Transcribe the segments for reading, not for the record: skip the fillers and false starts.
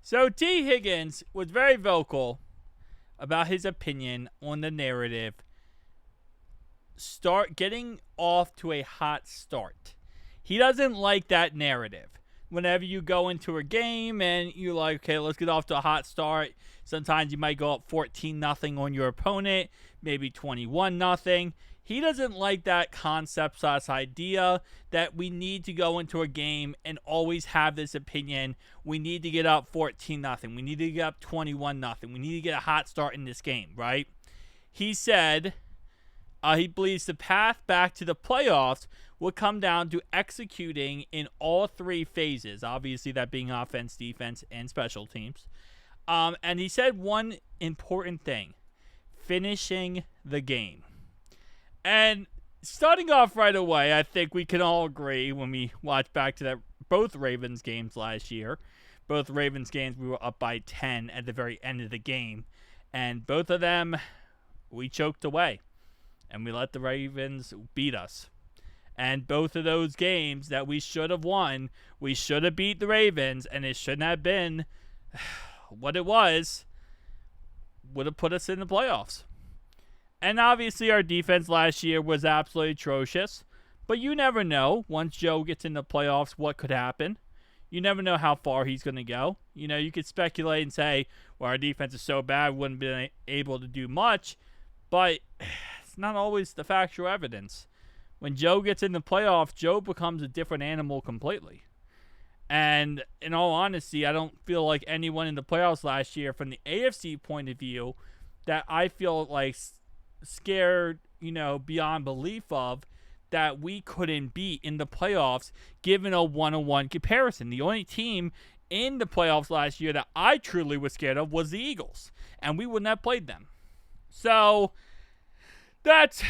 So T. Higgins was very vocal about his opinion on the narrative. Start getting off to a hot start. He doesn't like that narrative. Whenever you go into a game and you're like, okay, let's get off to a hot start. Sometimes you might go up 14-0 on your opponent, maybe 21-0. He doesn't like that concept / idea that we need to go into a game and always have this opinion. We need to get up 14-0. We need to get up 21-0. We need to get a hot start in this game, right? He said he believes the path back to the playoffs will come down to executing in all three phases, obviously that being offense, defense, and special teams. And he said one important thing, finishing the game. And starting off right away, I think we can all agree when we watch back to that both Ravens games last year. Both Ravens games, we were up by 10 at the very end of the game. And both of them, we choked away. And we let the Ravens beat us. And both of those games that we should have won, we should have beat the Ravens, and it shouldn't have been what it was, would have put us in the playoffs. And obviously our defense last year was absolutely atrocious, but you never know once Joe gets in the playoffs what could happen. You never know how far he's going to go. You know, you could speculate and say, well, our defense is so bad we wouldn't be able to do much, but it's not always the factual evidence. When Joe gets in the playoffs, Joe becomes a different animal completely. And in all honesty, I don't feel like anyone in the playoffs last year, from the AFC point of view, that I feel like scared, beyond belief of, that we couldn't beat in the playoffs given a one-on-one comparison. The only team in the playoffs last year that I truly was scared of was the Eagles, and we wouldn't have played them. So that's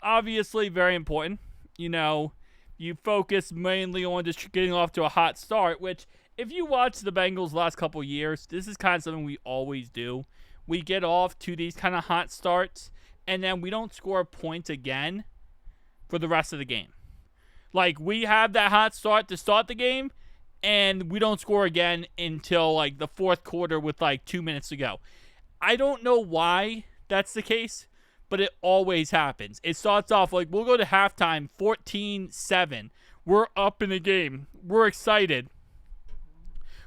obviously very important. You focus mainly on just getting off to a hot start, which if you watch the Bengals the last couple of years, this is kind of something we always do. We get off to these kind of hot starts, and then we don't score points again for the rest of the game. Like, we have that hot start to start the game, and we don't score again until, the fourth quarter with, 2 minutes to go. I don't know why that's the case, but it always happens. It starts off we'll go to halftime 14-7. We're up in the game. We're excited.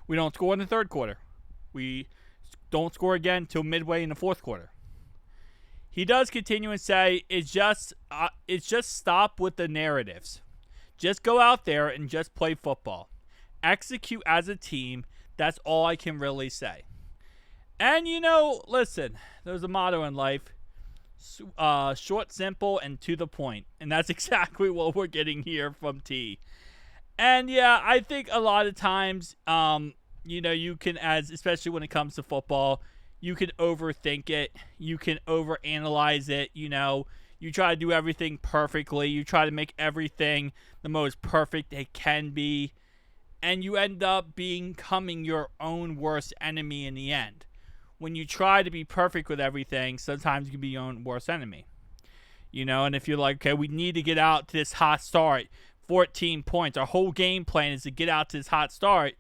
We don't score in the third quarter. We don't score again until midway in the fourth quarter. He does continue and say, it's just stop with the narratives. Just go out there and just play football. Execute as a team. That's all I can really say. And, listen, there's a motto in life. Short, simple, and to the point. And that's exactly what we're getting here from T. And, yeah, I think a lot of times, you can, especially when it comes to football, you can overthink it. You can overanalyze it. You try to do everything perfectly. You try to make everything the most perfect it can be. And you end up becoming your own worst enemy in the end. When you try to be perfect with everything, sometimes you can be your own worst enemy. And if you're like, okay, we need to get out to this hot start, 14 points, our whole game plan is to get out to this hot start,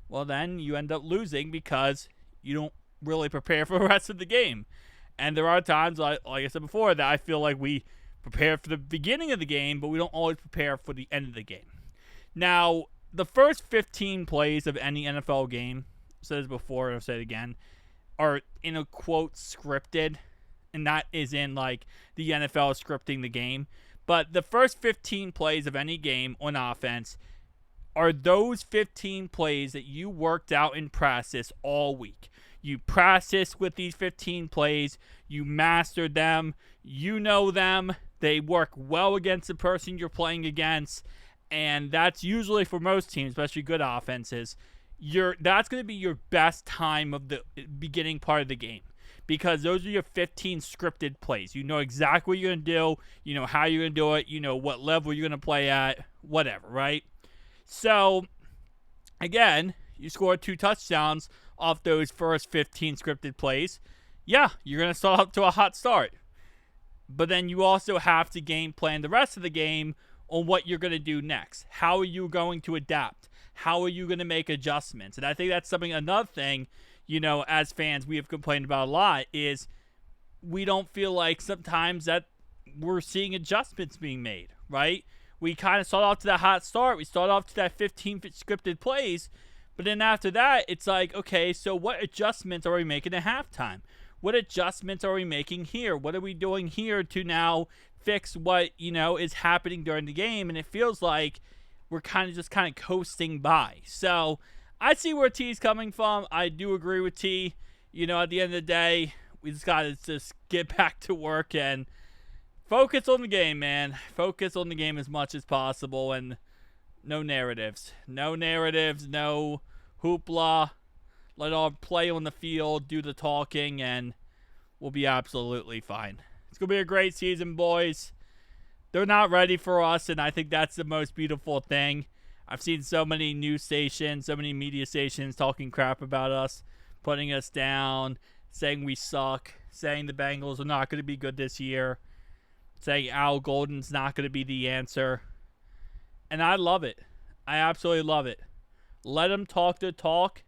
well, then you end up losing because you don't really prepare for the rest of the game. And there are times, like I said before, that I feel like we prepare for the beginning of the game, but we don't always prepare for the end of the game. Now, the first 15 plays of any NFL game, I said this before, I'll say it again, are in a quote scripted, and that is in the NFL scripting the game. But the first 15 plays of any game on offense are those 15 plays that you worked out in practice all week. You practice with these 15 plays, you mastered them, you know them, they work well against the person you're playing against, and that's usually for most teams, especially good offenses. That's going to be your best time of the beginning part of the game, because those are your 15 scripted plays. You know exactly what you're going to do. You know how you're going to do it. You know what level you're going to play at, whatever, right? So, again, you scored 2 touchdowns off those first 15 scripted plays. Yeah, you're going to start up to a hot start. But then you also have to game plan the rest of the game on what you're going to do next. How are you going to adapt? how are you going to make adjustments? And I think that's another thing, as fans, we have complained about a lot is we don't feel like sometimes that we're seeing adjustments being made, right? We kind of start off to that hot start. We start off to that 15 scripted plays. But then after that, it's like, okay, so what adjustments are we making at halftime? What adjustments are we making here? What are we doing here to now fix what, is happening during the game? And it feels like we're kind of coasting by. So I see where T's coming from. I do agree with T. At the end of the day, we just got to just get back to work and focus on the game, man. Focus on the game as much as possible and no narratives. No narratives, no hoopla. Let our play on the field, do the talking, and we'll be absolutely fine. It's going to be a great season, boys. They're not ready for us, and I think that's the most beautiful thing. I've seen so many news stations, so many media stations talking crap about us, putting us down, saying we suck, saying the Bengals are not going to be good this year, saying Al Golden's not going to be the answer. And I love it. I absolutely love it. Let them talk their talk,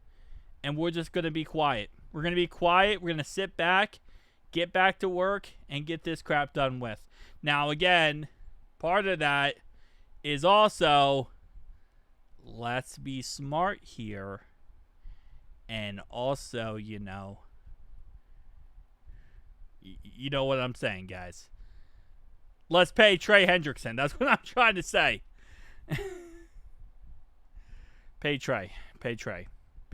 and we're just going to be quiet. We're going to be quiet. We're going to sit back, get back to work, and get this crap done with. Now, again, part of that is also, let's be smart here. And also, you know what I'm saying, guys. Let's pay Trey Hendrickson. That's what I'm trying to say. Pay Trey.